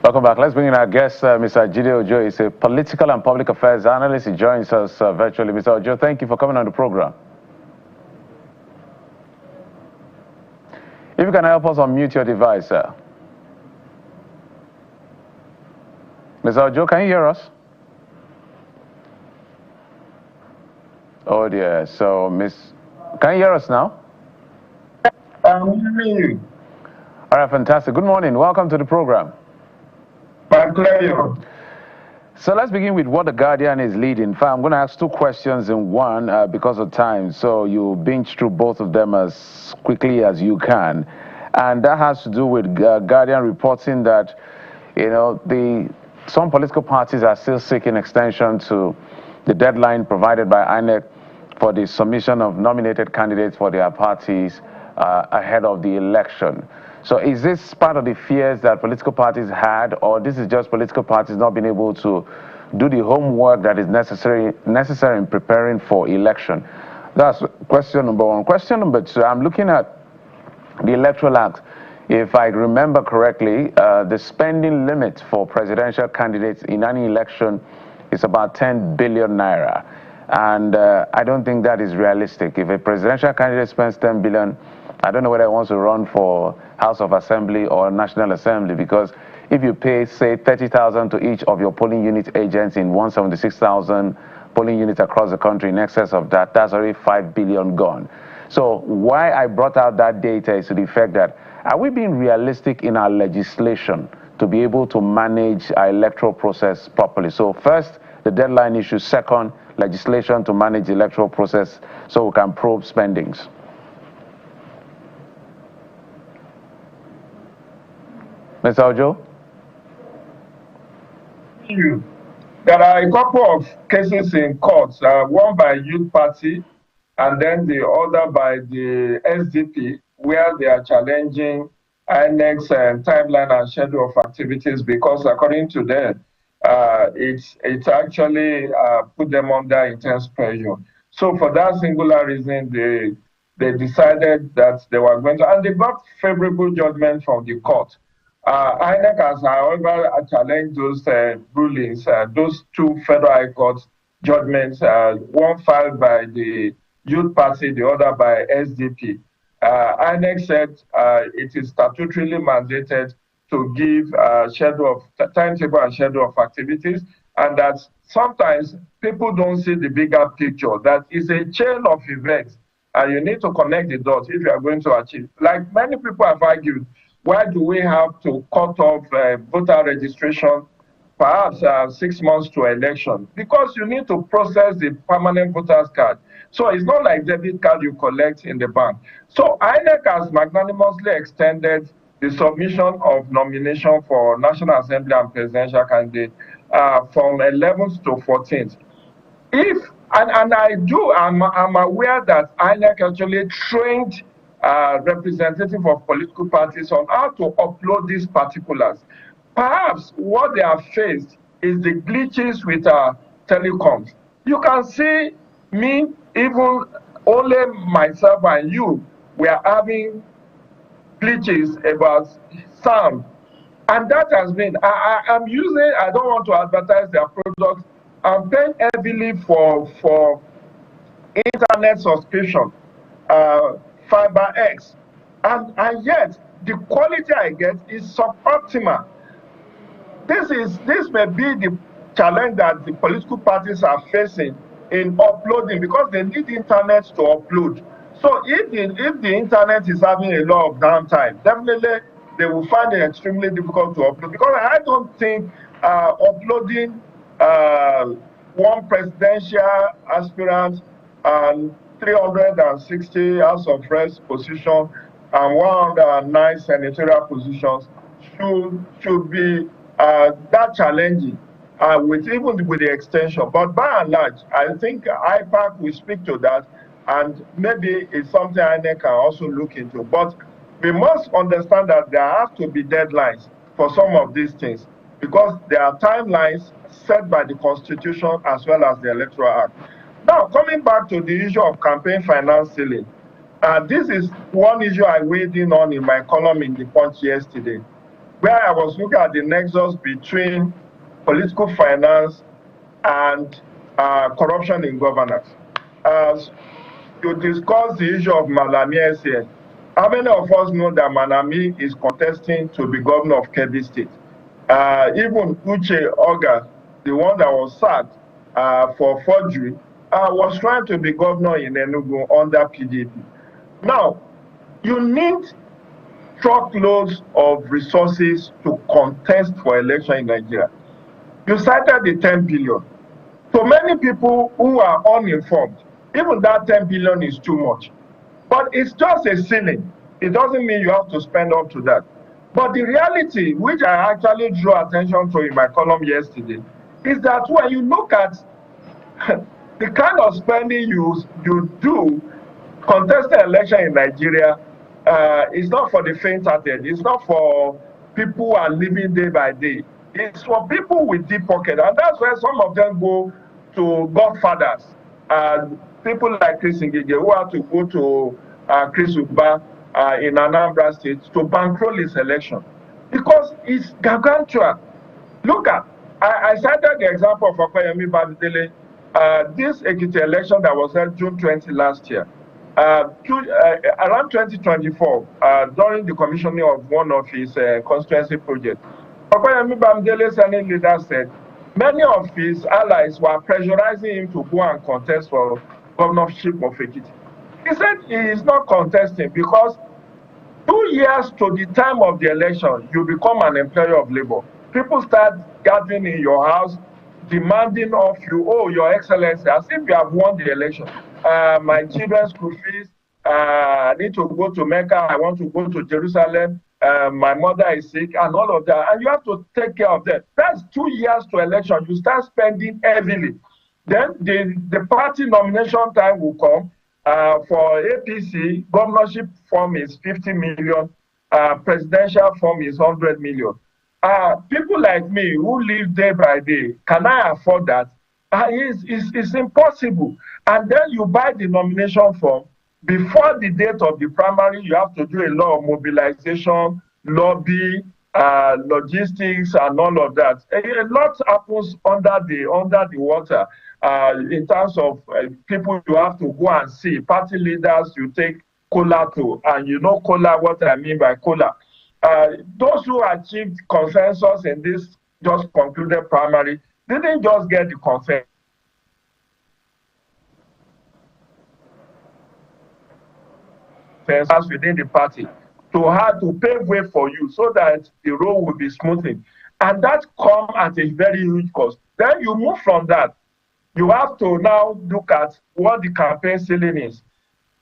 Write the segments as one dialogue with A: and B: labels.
A: Welcome back. Let's bring in our guest, Mr. Jide Ojo. He's a political and public affairs analyst. He joins us virtually. Mr. Ojo, thank you for coming on the program. If you can help us unmute your device, sir. Mr. Ojo, can you hear us? Oh dear. So, can you hear us now?
B: I'm hearing you.
A: All right, fantastic. Good morning. Welcome to the program.
B: My pleasure.
A: So let's begin with what the Guardian is leading. In fact, I'm going to ask two questions in one because of time. So you binge through both of them as quickly as you can. And that has to do with Guardian reporting that, some political parties are still seeking extension to the deadline provided by INEC for the submission of nominated candidates for their parties ahead of the election. So is this part of the fears that political parties had, or this is just political parties not being able to do the homework that is necessary in preparing for election? That's question number one. Question number two, I'm looking at the Electoral Act. If I remember correctly, the spending limit for presidential candidates in any election is about 10 billion naira. And I don't think that is realistic. If a presidential candidate spends 10 billion, I don't know whether he wants to run for House of Assembly or National Assembly, because if you pay, say, 30,000 to each of your polling unit agents in 176,000 polling units across the country, in excess of that, that's already 5 billion gone. So why I brought out that data is to the effect that, are we being realistic in our legislation to be able to manage our electoral process properly? So first, the deadline issue. Second, legislation to manage the electoral process so we can probe spendings. Mr. Ojo?
B: There are a couple of cases in courts, one by Youth Party and then the other by the SDP, where they are challenging INEC's timeline and schedule of activities, because according to them, it's actually put them under intense pressure. So for that singular reason, they decided that they were going to, and they got favorable judgment from the court. INEC has, however, challenged those rulings, those two federal high court judgments, one filed by the Youth Party, the other by SDP. INEC said it is statutorily mandated to give timetable and schedule of activities, and that sometimes people don't see the bigger picture. That is a chain of events, and you need to connect the dots if you are going to achieve. Like many people have argued, why do we have to cut off voter registration perhaps 6 months to election? Because you need to process the permanent voter's card. So it's not like debit card you collect in the bank. So INEC has magnanimously extended the submission of nomination for National Assembly and presidential candidate from 11th to 14th. I'm aware that INEC actually trained representative of political parties on how to upload these particulars. Perhaps what they have faced is the glitches with telecoms. You can see me, even only myself and you, we are having glitches about sound. And that has been, I don't want to advertise their products, I'm paying heavily for internet subscription. FiberX, and yet the quality I get is suboptimal. This may be the challenge that the political parties are facing in uploading, because they need internet to upload. So if the internet is having a lot of downtime, definitely they will find it extremely difficult to upload, because I don't think uploading one presidential aspirant and 360 House of Reps position and 109 senatorial positions should be that challenging, even with the extension. But by and large, I think IPAC will speak to that, and maybe it's something INEC can also look into. But we must understand that there have to be deadlines for some of these things, because there are timelines set by the Constitution as well as the Electoral Act. Now, coming back to the issue of campaign finance ceiling, this is one issue I weighed in on in my column in The Punch yesterday. where I was looking at the nexus between political finance and corruption in governance. You discuss the issue of Malami SAN. How many of us know that Malami is contesting to be governor of Kebbi State? Even Uche Oga, the one that was sacked for forgery, was trying to be governor in Enugu under PDP. Now, you need truckloads of resources to contest for election in Nigeria. You cited the 10 billion. So many people who are uninformed, even that 10 billion is too much. But it's just a ceiling. It doesn't mean you have to spend up to that. But the reality, which I actually drew attention to in my column yesterday, is that when you look at the kind of spending you do, contested election in Nigeria, it's not for the faint-hearted. It's not for people who are living day by day. It's for people with deep pocket, and that's where some of them go to godfathers. People like Chris Ngige, who have to go to Chris Uba in Anambra State to bankroll his election, because it's gargantuan. Look at, I cited the example of Okoyemi Bamidele, this Ekiti election that was held June 20 last year. Around 2024, during the commissioning of one of his constituency projects, Okoyemi Bamidele Senate leader said many of his allies were pressurizing him to go and contest for governorship of Ekiti. He said he is not contesting because 2 years to the time of the election, you become an employer of labor. People start gathering in your house, demanding of you, oh, Your Excellency, as if you have won the election. My children's school fees, I need to go to Mecca, I want to go to Jerusalem, my mother is sick, and all of that. And you have to take care of them. That's 2 years to election. You start spending heavily. Then the party nomination time will come. For APC, governorship form is 50 million, presidential form is 100 million. People like me who live day by day, can I afford that? It's impossible. And then you buy the nomination form. Before the date of the primary, you have to do a lot of mobilization, lobby, logistics, and all of that. A lot happens under the water in terms of people you have to go and see. Party leaders you take cola to, and you know cola, what I mean by cola. Those who achieved consensus in this just concluded primary didn't just get the consensus within the party to pave way for you so that the road will be smoothing. And that comes at a very huge cost. Then you move from that. You have to now look at what the campaign ceiling is.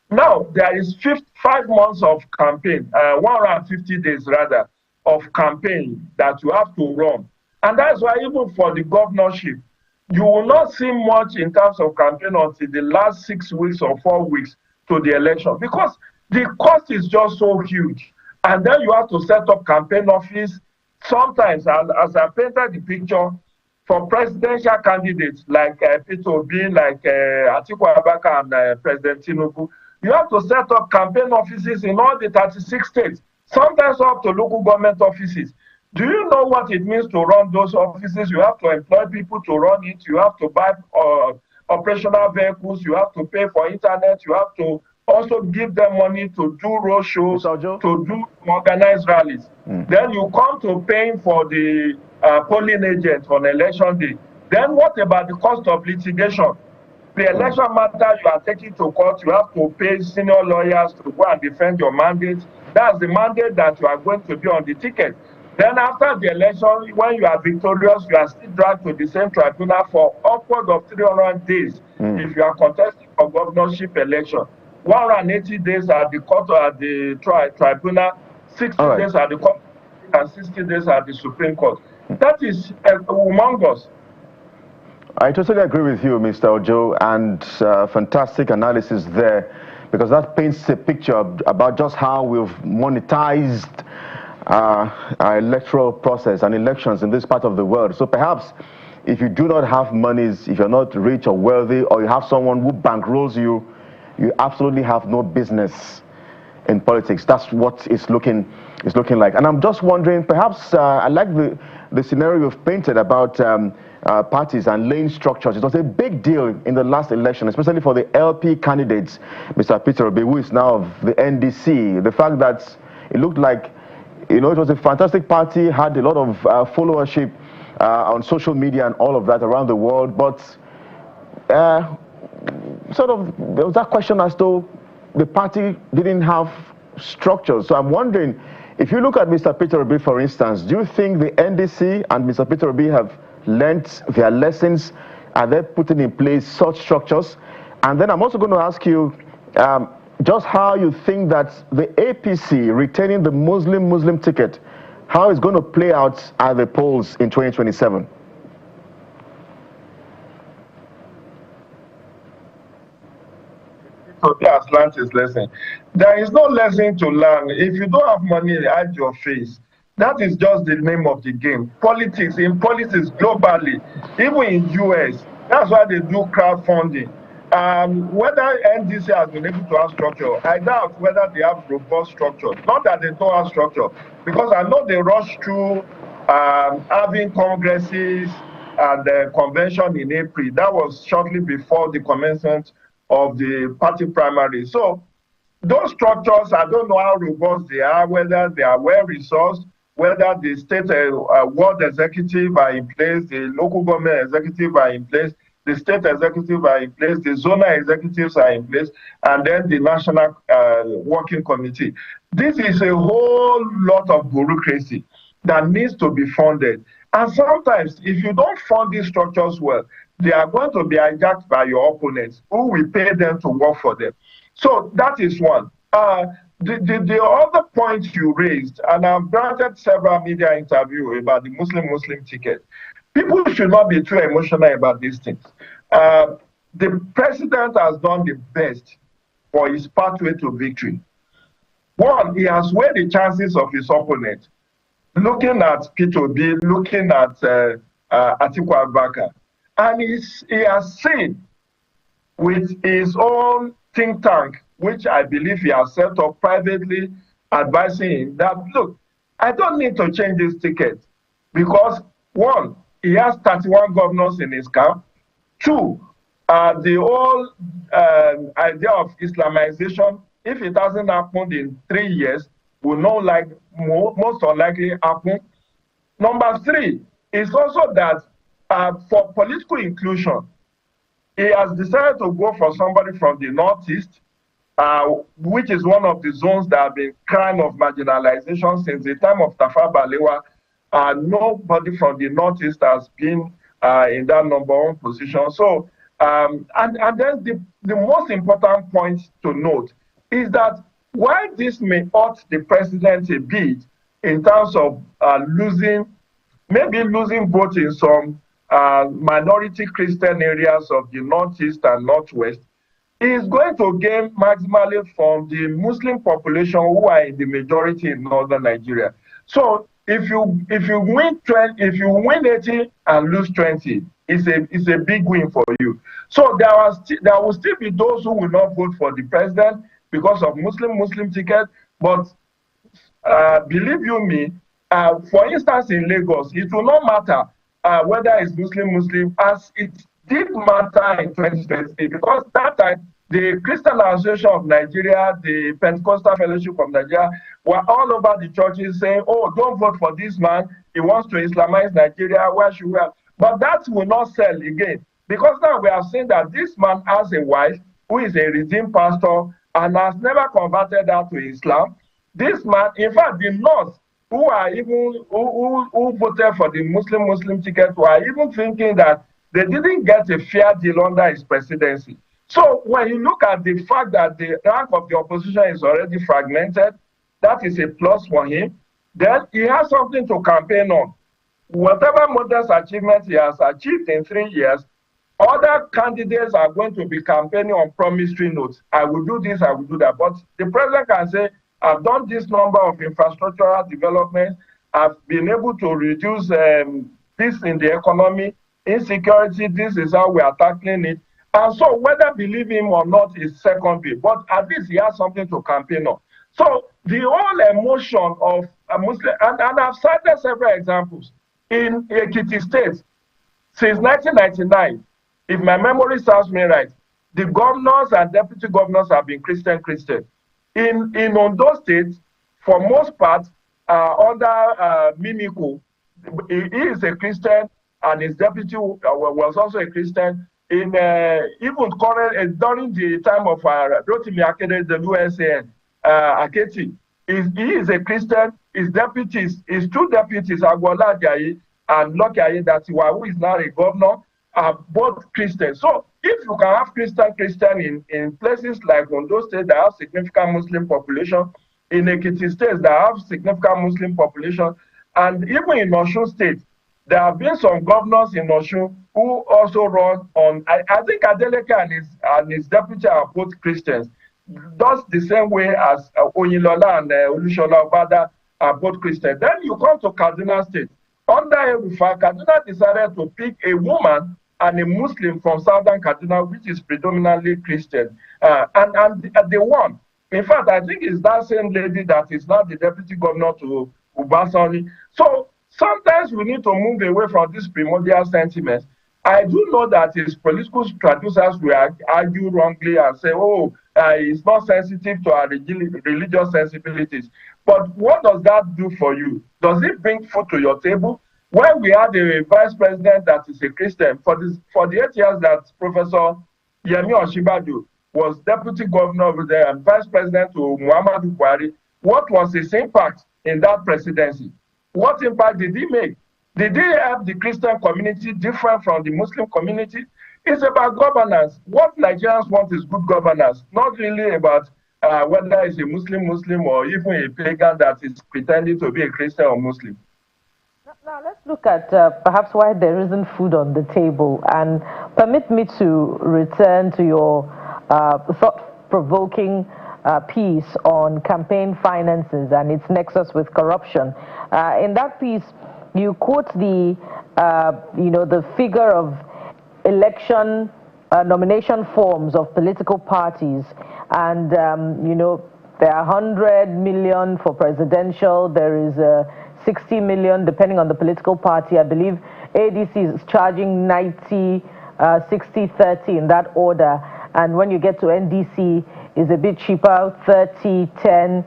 B: Now, there is 5 months of campaign, 150 days rather, of campaign that you have to run. And that's why even for the governorship, you will not see much in terms of campaign until the last 6 weeks or 4 weeks to the election, because the cost is just so huge. And then you have to set up campaign office. Sometimes, as I painted the picture, for presidential candidates like Peter Obi, like Atiku Abubakar and President Tinubu, you have to set up campaign offices in all the 36 states, sometimes up to local government offices. Do you know what it means to run those offices? You have to employ people to run it. You have to buy operational vehicles. You have to pay for internet. You have to also give them money to do road shows, to do organized rallies. Then you come to paying for the polling agent on election day. Then what about the cost of litigation? The election matter you are taking to court, you have to pay senior lawyers to go and defend your mandate. That's the mandate that you are going to be on the ticket. Then after the election, when you are victorious, you are still dragged to the same tribunal for upward of 300 days if you are contesting for governorship election. 180 days at the court or at the tribunal, 60 days at the court, and 60 days at the Supreme Court. That is humongous.
C: I totally agree with you, Mr. Ojo, and fantastic analysis there, because that paints a picture about just how we've monetized our electoral process and elections in this part of the world. So perhaps if you do not have monies, if you're not rich or wealthy, or you have someone who bankrolls you, you absolutely have no business in politics. That's what it's looking like. And I'm just wondering, perhaps I like the scenario you've painted about parties and lane structures. It was a big deal in the last election, especially for the LP candidates, Mr. Peter Obi, who is now of the NDC. The fact that it looked like, it was a fantastic party, had a lot of followership on social media and all of that around the world, but sort of there was that question as though the party didn't have structure. So I'm wondering, if you look at Mr. Peter Obi, for instance, do you think the NDC and Mr. Peter Obi have learnt their lessons? Are they putting in place such structures? And then I'm also going to ask you just how you think that the APC retaining the Muslim ticket, how it's going to play out at the polls in 2027.
B: So has learned his lesson. There is no lesson to learn. If you don't have money, hide your face. That is just the name of the game. Politics, in politics globally, even in US, that's why they do crowdfunding. Whether NDC has been able to have structure, I doubt whether they have robust structure. Not that they don't have structure, because I know they rush through having congresses and convention in April. That was shortly before the commencement of the party primary. So those structures, I don't know how robust they are, whether they are well resourced, whether the state ward executive are in place, the local government executive are in place, the state executive are in place, the zonal executives are in place, and then the national working committee. This is a whole lot of bureaucracy that needs to be funded. And sometimes, if you don't fund these structures well, they are going to be hijacked by your opponents who will pay them to work for them. So that is one. The other point you raised, and I've granted several media interviews about the Muslim ticket, people should not be too emotional about these things. The president has done the best for his pathway to victory. One, he has weighed the chances of his opponent, looking at Peter Obi, looking at Atiku Abubakar. And he has seen with his own think tank, which I believe he has set up privately, advising him that, look, I don't need to change this ticket because, one, he has 31 governors in his camp. Two, the whole idea of Islamization, if it hasn't happened in 3 years, will not most unlikely happen. Number three is also that for political inclusion, he has decided to go for somebody from the Northeast, which is one of the zones that have been kind of marginalization since the time of Tafawa Balewa. Nobody from the Northeast has been in that number one position. So, and then the most important point to note is that while this may hurt the president a bit in terms of losing votes in some minority Christian areas of the Northeast and Northwest, is going to gain maximally from the Muslim population who are in the majority in northern Nigeria. So if you win 80 and lose 20, it's a big win for you. So there will still be those who will not vote for the president because of Muslim ticket. But believe you me, for instance, in Lagos, it will not matter whether it's Muslim, as it did matter in 2020, because that time the Christian Association of Nigeria, the Pentecostal Fellowship of Nigeria were all over the churches saying, oh, don't vote for this man. He wants to Islamize Nigeria. Where should we have? But that will not sell again, because now we have seen that this man has a wife who is a redeemed pastor and has never converted her to Islam. This man, in fact, the North, who are even who voted for the Muslim ticket, were even thinking that they didn't get a fair deal under his presidency. So when you look at the fact that the rank of the opposition is already fragmented, that is a plus for him. Then he has something to campaign on. Whatever modest achievement he has achieved in 3 years, other candidates are going to be campaigning on promissory notes. I will do this, I will do that. But the president can say, I've done this number of infrastructural developments. I've been able to reduce this in the economy, insecurity. This is how we are tackling it. And so whether believe him or not is secondary, but at least he has something to campaign on. So the whole emotion of a Muslim, and I've cited several examples in Ekiti State since 1999, if my memory serves me right, the governors and deputy governors have been Christian. In Ondo State, for most part, under Mimiko, he is a Christian, and his deputy was also a Christian. In even current during the time of Rotimi Akede, the USAN, Aketi, he is a Christian. His deputies, his two deputies, Agbola Ajayi and Lucky Ayedatiwa, who is now a governor, are both Christians. So if you can have Christian in places like Ondo State that have significant Muslim population, in Ekiti State that have significant Muslim population, and even in Osun State, there have been some governors in Osun who also run on, I think Adeleke and his deputy are both Christians. That's the same way as Oyinlola and Olushola Obada are both Christians. Then you come to Kaduna State. Under Erufa, Kaduna decided to pick a woman and a Muslim from southern Kaduna, which is predominantly Christian. And they won. In fact, I think it's that same lady that is now the deputy governor to Ubasani. So sometimes we need to move away from this primordial sentiments. I do know that his political producers will argue wrongly and say, oh, it's not sensitive to our religious sensibilities. But what does that do for you? Does it bring food to your table? When we had a vice president that is a Christian, for the 8 years that Professor Yemi Osinbajo was deputy governor and vice president to Muhammadu Buhari, what was his impact in that presidency? What impact did he make? Did he help the Christian community different from the Muslim community? It's about governance. What Nigerians want is good governance, not really about whether it's a Muslim or even a pagan that is pretending to be a Christian or Muslim.
D: Now let's look at perhaps why there isn't food on the table, and permit me to return to your thought-provoking piece on campaign finances and its nexus with corruption. In that piece, you quote the figure of election nomination forms of political parties, and there are 100 million for presidential. There is 60 million depending on the political party. I believe ADC is charging 90, 60, 30 in that order. And when you get to NDC, is a bit cheaper, 30, 10,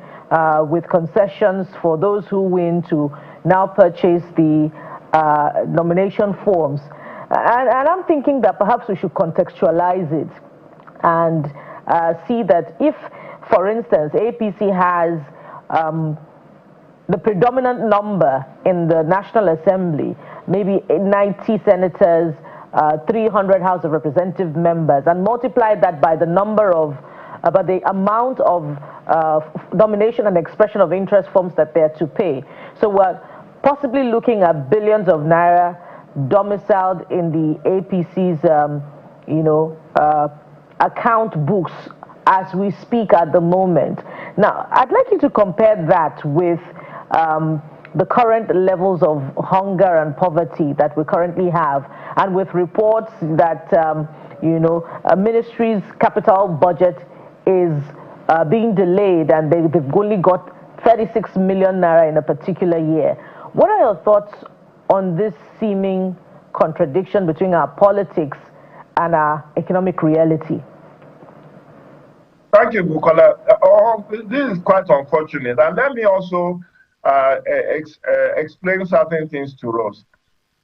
D: with concessions for those who win to now purchase the nomination forms. And I'm thinking that perhaps we should contextualize it and see that if, for instance, APC has the predominant number in the National Assembly, maybe 90 senators, 300 House of Representative members, and multiply that by the number of, by the amount of nomination and expression of interest forms that they're to pay. So we're possibly looking at billions of naira domiciled in the APC's, account books as we speak at the moment. Now, I'd like you to compare that with the current levels of hunger and poverty that we currently have, and with reports that a ministry's capital budget is being delayed, and they've only got 36 million naira in a particular year. What are your thoughts on this seeming contradiction between our politics and our economic reality?
B: Thank you, Bukola. This is quite unfortunate, and let me also explain certain things to us.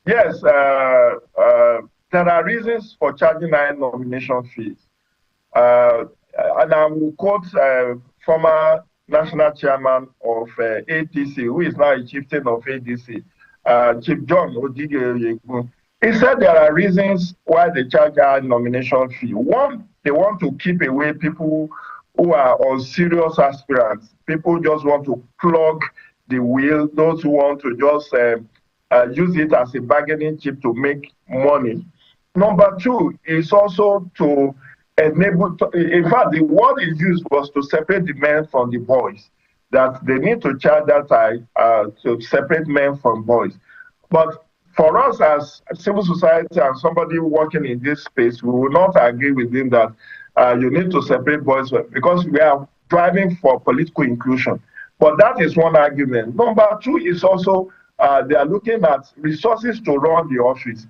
B: Yes, there are reasons for charging high nomination fees. And I will quote former national chairman of APC, who is now a chieftain of ADC, Chief John Odige. He said there are reasons why they charge high nomination fee. One, they want to keep away people who are on serious aspirants. People just want to plug the wheel, those who want to just use it as a bargaining chip to make money. Number two is also to enable, in fact, the word is used was to separate the men from the boys, that they need to charge that high to separate men from boys. But for us as civil society and somebody working in this space, we will not agree with him that you need to separate boys, because we are driving for political inclusion. But that is one argument. Number two is also they are looking at resources to run the office.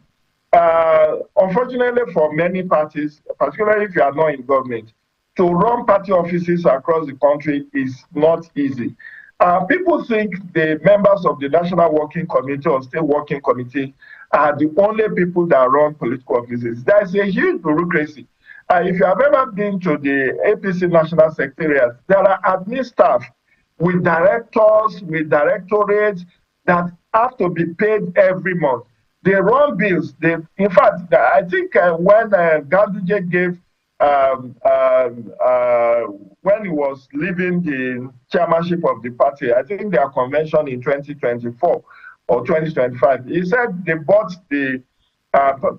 B: Unfortunately, for many parties, particularly if you are not in government, to run party offices across the country is not easy. People think the members of the National Working Committee or State Working Committee are the only people that run political offices. There is a huge bureaucracy. If you have ever been to the APC National Secretariat, there are admin staff with directors, with directorates that have to be paid every month. They run bills. In fact, I think when Ganduje gave, when he was leaving the chairmanship of the party, I think their convention in 2024 or 2025, he said they bought the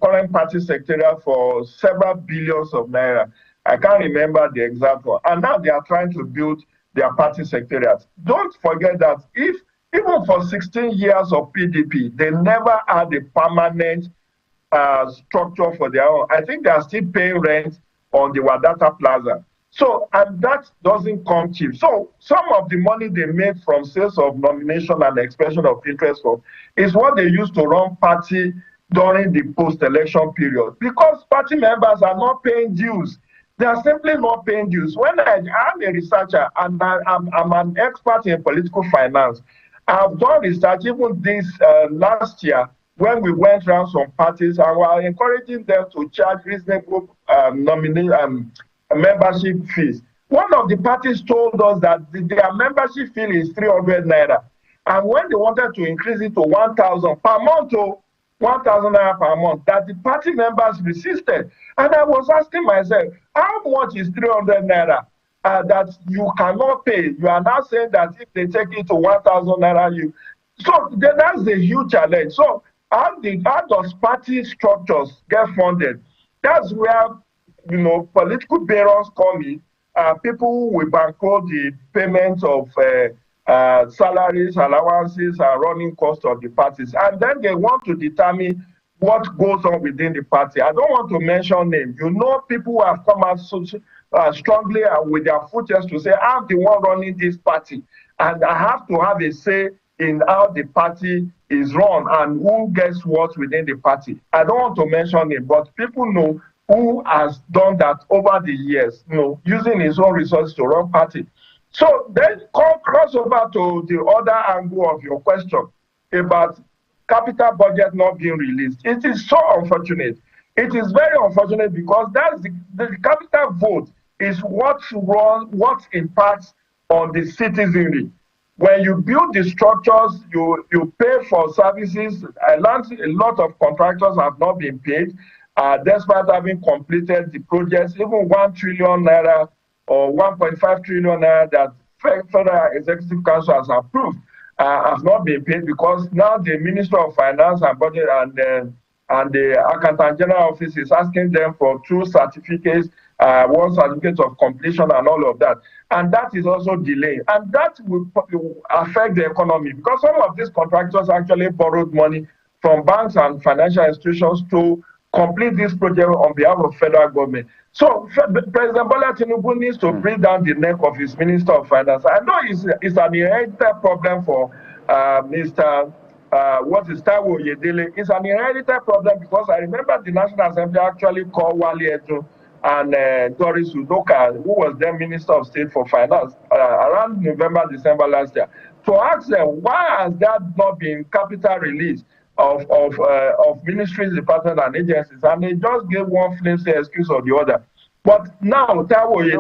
B: current party secretariat for several billions of naira. I can't remember the exact one. And now they are trying to build their party secretariat. Don't forget that even for 16 years of PDP, they never had a permanent structure for their own. I think they are still paying rent on the Wadata Plaza. So, and that doesn't come cheap. So, some of the money they made from sales of nomination and expression of interest for is what they used to run party during the post-election period, because party members are not paying dues. They are simply not paying dues. When I'm a researcher and I'm an expert in political finance, I've done research even this last year when we went around some parties and we are encouraging them to charge reasonable membership fees. One of the parties told us that their membership fee is 300 naira. And when they wanted to increase it to 1,000 per month, 1,000 naira per month, that the party members resisted. And I was asking myself, how much is 300 naira that you cannot pay? You are now saying that if they take it to 1,000 naira, so that's a huge challenge. So how does party structures get funded? That's where, political barons come in. People will bankroll the payment of salaries, allowances, and running costs of the parties. And then they want to determine what goes on within the party. I don't want to mention names. People who have come out so strongly with their foot just to say, I'm the one running this party, and I have to have a say in how the party is run and who gets what within the party. I don't want to mention it, but people know who has done that over the years, using his own resources to run party. So then cross over to the other angle of your question about capital budget not being released. It is so unfortunate. It is very unfortunate because that's the capital vote is what impacts on the citizenry. When you build the structures, you pay for services. I learned a lot of contractors have not been paid, despite having completed the projects. Even 1 trillion naira or 1.5 trillion naira that Federal Executive Council has approved has not been paid, because now the Minister of Finance and Budget and the Accountant General Office is asking them for 2 certificates, 1 certificate of completion and all of that. And that is also delayed. And that will affect the economy, because some of these contractors actually borrowed money from banks and financial institutions to complete this project on behalf of federal government. So President Bola Tinubu needs to bring down the neck of his Minister of Finance. I know it's an inherited problem for Mr. Taiwo Oyedele. It's an inherited problem because I remember the National Assembly actually called Wale Edo and Doris Udoka, who was then Minister of State for Finance, around November, December last year, to ask them, why has there not been capital release of ministries, departments, and agencies? And they just gave one flimsy excuse or the other. But now,
A: we're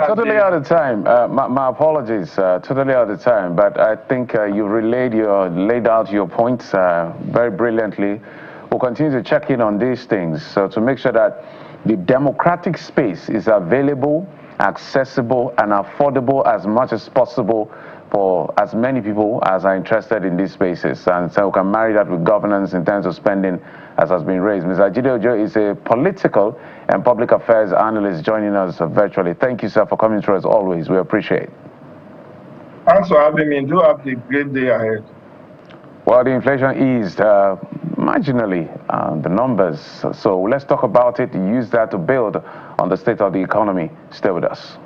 A: totally out of time. My apologies, totally out of time. But I think you laid out your points very brilliantly. We'll continue to check in on these things to make sure that the democratic space is available, accessible, and affordable as much as possible for as many people as are interested in these spaces. And so we can marry that with governance in terms of spending, as has been raised. Mr. Jide Ojo is a political and public affairs analyst joining us virtually. Thank you, sir, for coming through as always. We appreciate it.
B: Thanks for having me. Do have a great day ahead.
A: Well, the inflation eased marginally, the numbers. So let's talk about it, use that to build on the state of the economy. Stay with us.